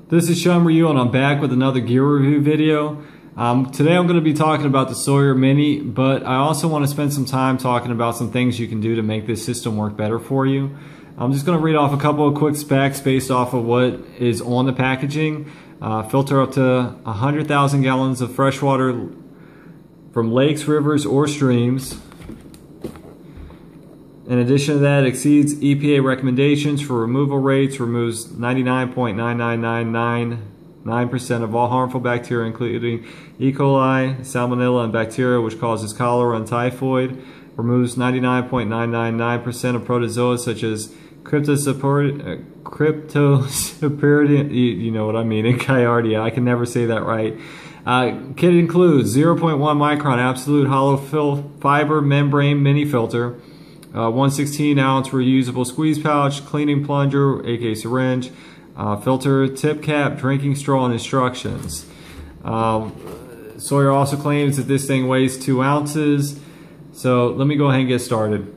This is Sean Ryu and I'm back with another gear review video. Today I'm going to be talking about the Sawyer Mini, but I also want to spend some time talking about some things you can do to make this system work better for you. I'm just going to read off a couple of quick specs based off of what is on the packaging. Filter up to 100,000 gallons of fresh water from lakes, rivers, or streams. In addition to that, it exceeds EPA recommendations for removal rates, removes 99.9999% of all harmful bacteria, including E. coli, salmonella, and bacteria which causes cholera and typhoid, removes 99.999% of protozoa such as Cryptosporidium, you know what I mean, and Giardia. I can never say that right. Kit includes 0.1 micron absolute hollow fiber membrane mini filter, 1/16 ounce reusable squeeze pouch, cleaning plunger, aka syringe, filter, tip cap, drinking straw, and instructions. Sawyer also claims that this thing weighs 2 ounces. So let me go ahead and get started.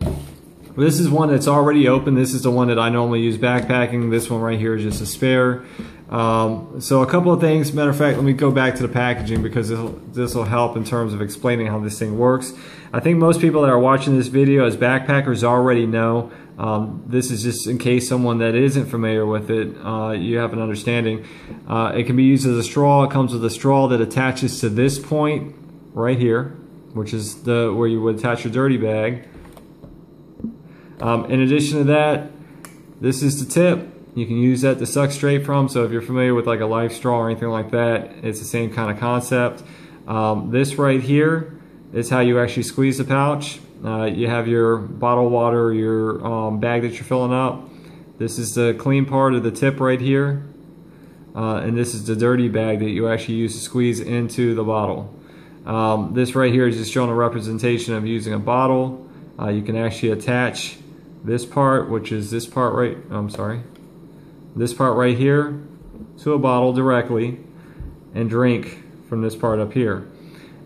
This is one that's already open. This is the one that I normally use backpacking. This one right here is just a spare. So a couple of things. Matter of fact, let me go back to the packaging because this will help in terms of explaining how this thing works. I think most people that are watching this video as backpackers already know. This is just in case someone that isn't familiar with it, you have an understanding. It can be used as a straw. It comes with a straw that attaches to this point right here, which is where you would attach your dirty bag. In addition to that, this is the tip. You can use that to suck straight from, so if you're familiar with like a life straw or anything like that, it's the same kind of concept. This right here is how you actually squeeze the pouch. You have your bottled water, your bag that you're filling up. This is the clean part of the tip right here. And this is the dirty bag that you actually use to squeeze into the bottle. This right here is just showing a representation of using a bottle. You can actually attach this part, which is this part right, this part right here to a bottle directly and drink from this part up here.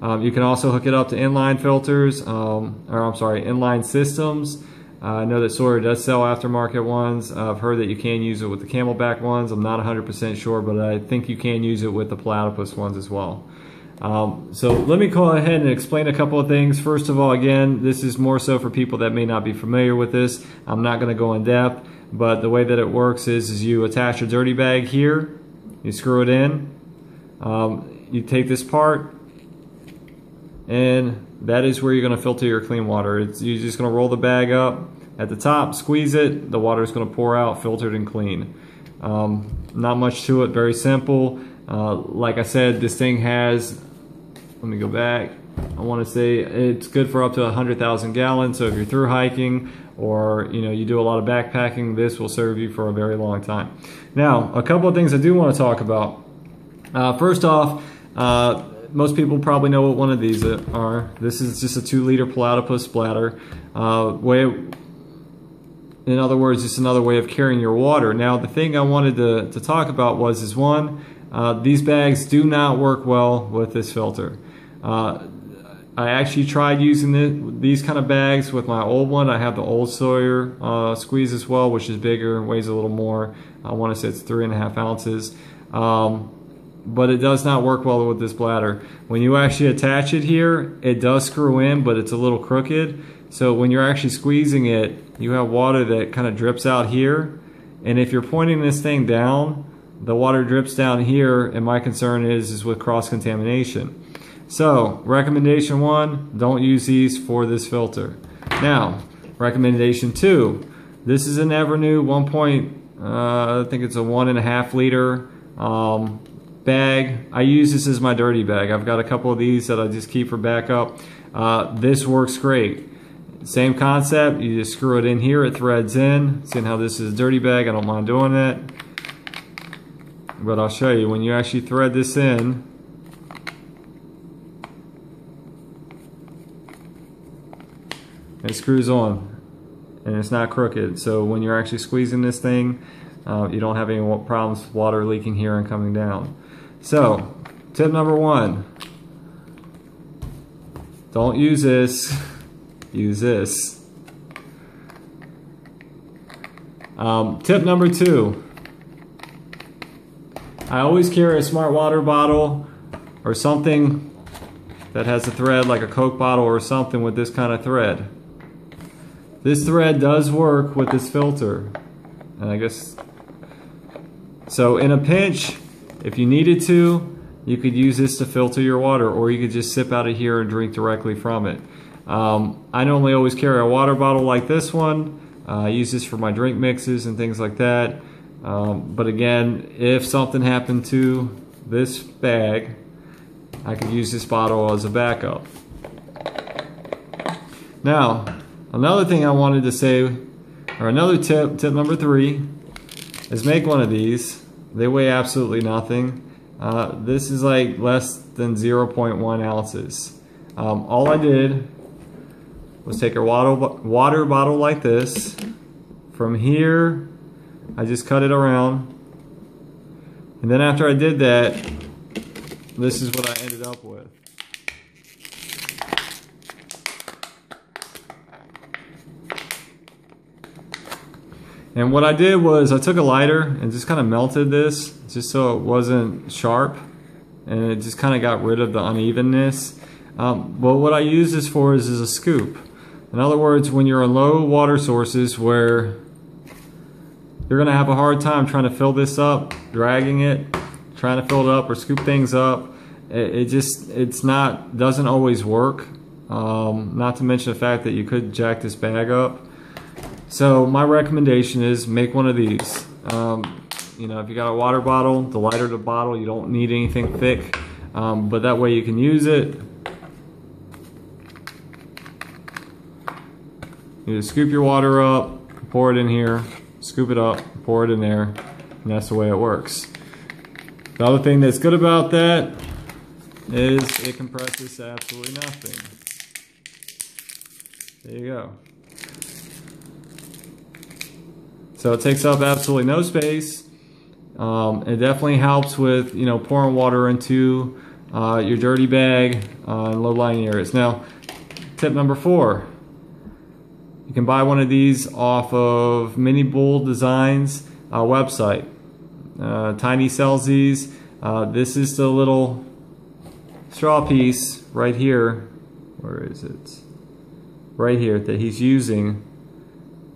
You can also hook it up to inline filters, inline systems. I know that Sawyer does sell aftermarket ones. I've heard that you can use it with the Camelback ones. I'm not 100% sure, but I think you can use it with the Platypus ones as well. So let me go ahead and explain a couple of things. First of all, again, this is more so for people that may not be familiar with this. I'm not going to go in depth, but the way that it works is you attach your dirty bag here, you screw it in, you take this part, and that is where you're going to filter your clean water. You're just going to roll the bag up at the top, squeeze it, the water is going to pour out, filtered and clean. Not much to it, very simple. Like I said, this thing has, let me go back, I want to say it's good for up to 100,000 gallons, so if you're through hiking or you do a lot of backpacking, this will serve you for a very long time. Now, a couple of things I do want to talk about. First off, most people probably know what one of these are. This is just a 2-liter Platypus bladder. In other words, just another way of carrying your water. Now, the thing I wanted to talk about is one, these bags do not work well with this filter. I actually tried using these kind of bags with my old one. I have the old Sawyer Squeeze as well, which is bigger and weighs a little more. I want to say it's 3.5 ounces. But it does not work well with this bladder. When you actually attach it here, it does screw in, but it's a little crooked. So when you're actually squeezing it, you have water that kind of drips out here. And if you're pointing this thing down, the water drips down here, and my concern is with cross-contamination. So, recommendation 1, don't use these for this filter. Now, recommendation 2, this is an Evernew I think it's a 1.5 liter bag. I use this as my dirty bag. I've got a couple of these that I just keep for backup. This works great. Same concept, you just screw it in here, it threads in. Seeing how this is a dirty bag, I don't mind doing that. But I'll show you, when you actually thread this in, it screws on and it's not crooked. So when you're actually squeezing this thing, you don't have any problems with water leaking here and coming down. So, tip number 1, don't use this, use this. Tip number 2, I always carry a smart water bottle or something that has a thread like a Coke bottle or something with this kind of thread. This thread does work with this filter, and I guess so in a pinch, if you needed to, you could use this to filter your water, or you could just sip out of here and drink directly from it. I normally always carry a water bottle like this one. I use this for my drink mixes and things like that. But again, if something happened to this bag, I could use this bottle as a backup. Now, another thing I wanted to say, or another tip number 3, is make one of these. They weigh absolutely nothing. This is like less than 0.1 ounces. All I did was take a water bottle like this. From here, I just cut it around. And then after I did that, this is what I ended up with. And what I did was I took a lighter and just kind of melted this just so it wasn't sharp, and it just kind of got rid of the unevenness. But what I use this for is a scoop. In other words, when you're in low water sources where you're going to have a hard time trying to fill this up, dragging it, trying to fill it up or scoop things up, doesn't always work. Not to mention the fact that you could jack this bag up. So my recommendation is make one of these. You know, if you got a water bottle, the lighter the bottle, you don't need anything thick, but that way you can use it. You just scoop your water up, pour it in here, scoop it up, pour it in there, and that's the way it works. The other thing that's good about that is it compresses to absolutely nothing. There you go. So it takes up absolutely no space. It definitely helps with, you know, pouring water into your dirty bag in low-lying areas. Now, tip number 4. You can buy one of these off of Minibull Designs website. Tiny sells these. This is the little straw piece right here. Where is it? Right here that he's using.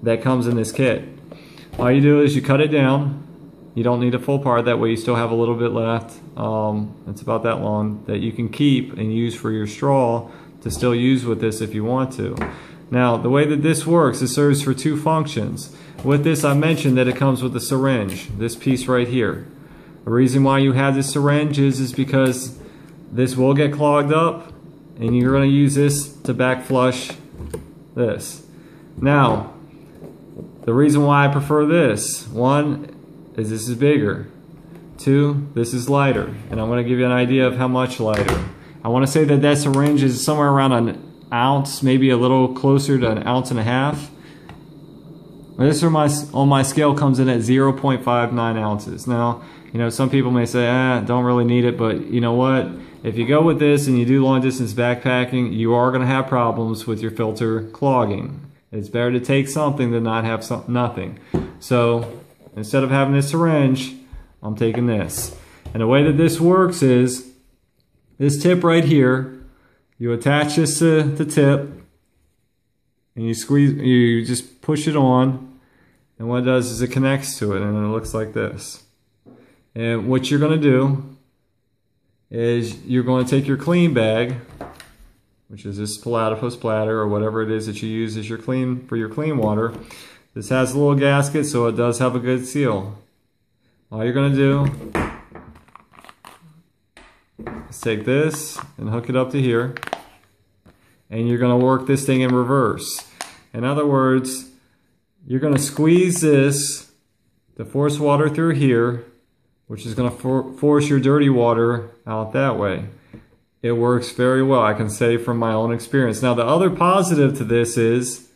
That comes in this kit. All you do is you cut it down. You don't need a full part. That way you still have a little bit left. It's about that long that you can keep and use for your straw to still use with this if you want to. Now, the way that this works, it serves for 2 functions. With this, I mentioned that it comes with a syringe, this piece right here. The reason why you have this syringe is because this will get clogged up, and you're going to use this to back flush this. Now, the reason why I prefer this, 1 is this is bigger. 2, this is lighter, and I'm going to give you an idea of how much lighter. I want to say that that syringe is somewhere around an ounce, maybe a little closer to an ounce and a half. This on my scale comes in at 0.59 ounces. Now, you know, some people may say, don't really need it, but you know what? If you go with this and you do long distance backpacking, you are going to have problems with your filter clogging. It's better to take something than not have nothing. So instead of having this syringe, I'm taking this. And the way that this works is this tip right here. You attach this to the tip, and you squeeze. You just push it on, and what it does is it connects to it, and it looks like this. And what you're going to do is you're going to take your clean bag, which is this platypus platter or whatever it is that you use as your clean for your clean water. This has a little gasket, so it does have a good seal. All you're going to do is take this and hook it up to here, and you're going to work this thing in reverse. In other words, you're going to squeeze this to force water through here, which is going to force your dirty water out that way. It works very well, I can say from my own experience. Now, the other positive to this is,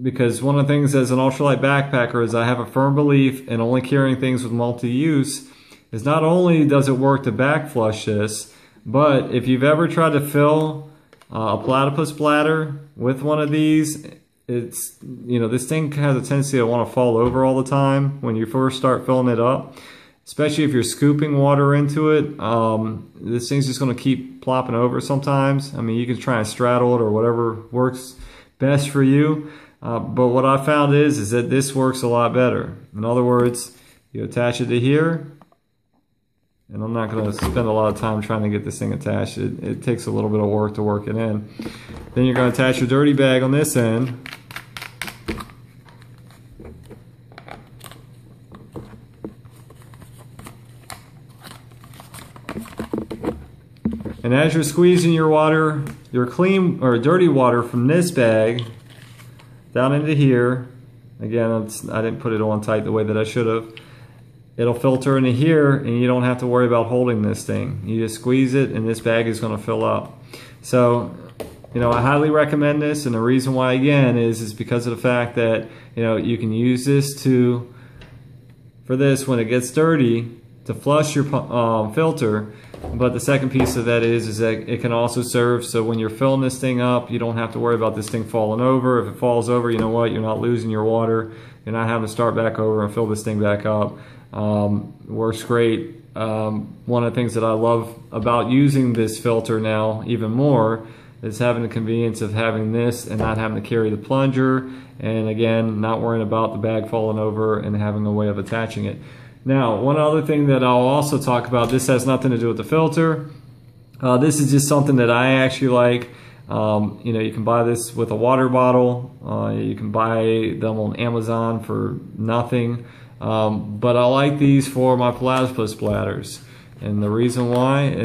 because one of the things as an ultralight backpacker is I have a firm belief in only carrying things with multi-use, is not only does it work to back flush this, but if you've ever tried to fill a platypus bladder with one of these, it's, you know, this thing has a tendency to want to fall over all the time when you first start filling it up. especially if you're scooping water into it. This thing's just going to keep plopping over sometimes. I mean, you can try and straddle it or whatever works best for you. But what I found is that this works a lot better. In other words, you attach it to here, and I'm not going to spend a lot of time trying to get this thing attached. It takes a little bit of work to work it in. Then you're going to attach your dirty bag on this end. And as you're squeezing your water, your clean or dirty water from this bag down into here, again, I didn't put it on tight the way that I should have. It'll filter into here, and you don't have to worry about holding this thing. You just squeeze it, and this bag is going to fill up. So, you know, I highly recommend this, and the reason why, again, is because of the fact that, you know, you can use this for this when it gets dirty to flush your filter. But the second piece of that is that it can also serve so when you're filling this thing up, you don't have to worry about this thing falling over. If it falls over, you know what, you're not losing your water. You're not having to start back over and fill this thing back up. Works great. One of the things that I love about using this filter now even more is having the convenience of having this and not having to carry the plunger, and again, not worrying about the bag falling over and having a way of attaching it. Now, one other thing that I'll also talk about, this has nothing to do with the filter. This is just something that I actually like. You know, you can buy this with a water bottle. You can buy them on Amazon for nothing. But I like these for my plasma splatters. And the reason why,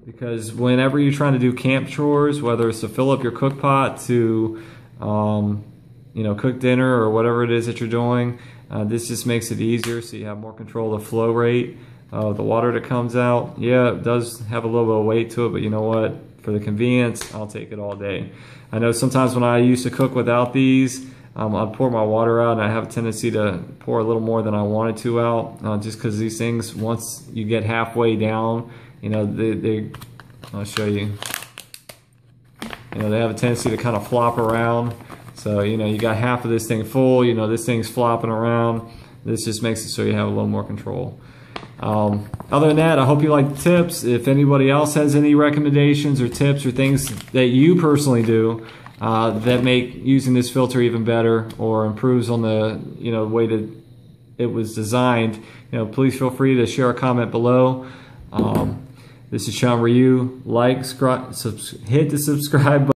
because whenever you're trying to do camp chores, whether it's to fill up your cook pot to, you know, cook dinner or whatever it is that you're doing, this just makes it easier, so you have more control of the flow rate of the water that comes out. Yeah, it does have a little bit of weight to it, but you know what? For the convenience, I'll take it all day. I know sometimes when I used to cook without these, I'd pour my water out, and I have a tendency to pour a little more than I wanted to out, just because these things, once you get halfway down, you know, I'll show you. You know, they have a tendency to kind of flop around. So, you know, you got half of this thing full, you know, this thing's flopping around. This just makes it so you have a little more control. Other than that, I hope you like the tips. If anybody else has any recommendations or tips or things that you personally do that make using this filter even better or improves on the, you know, way that it was designed, you know, please feel free to share a comment below. This is Sean Ryu. Like, hit the subscribe button.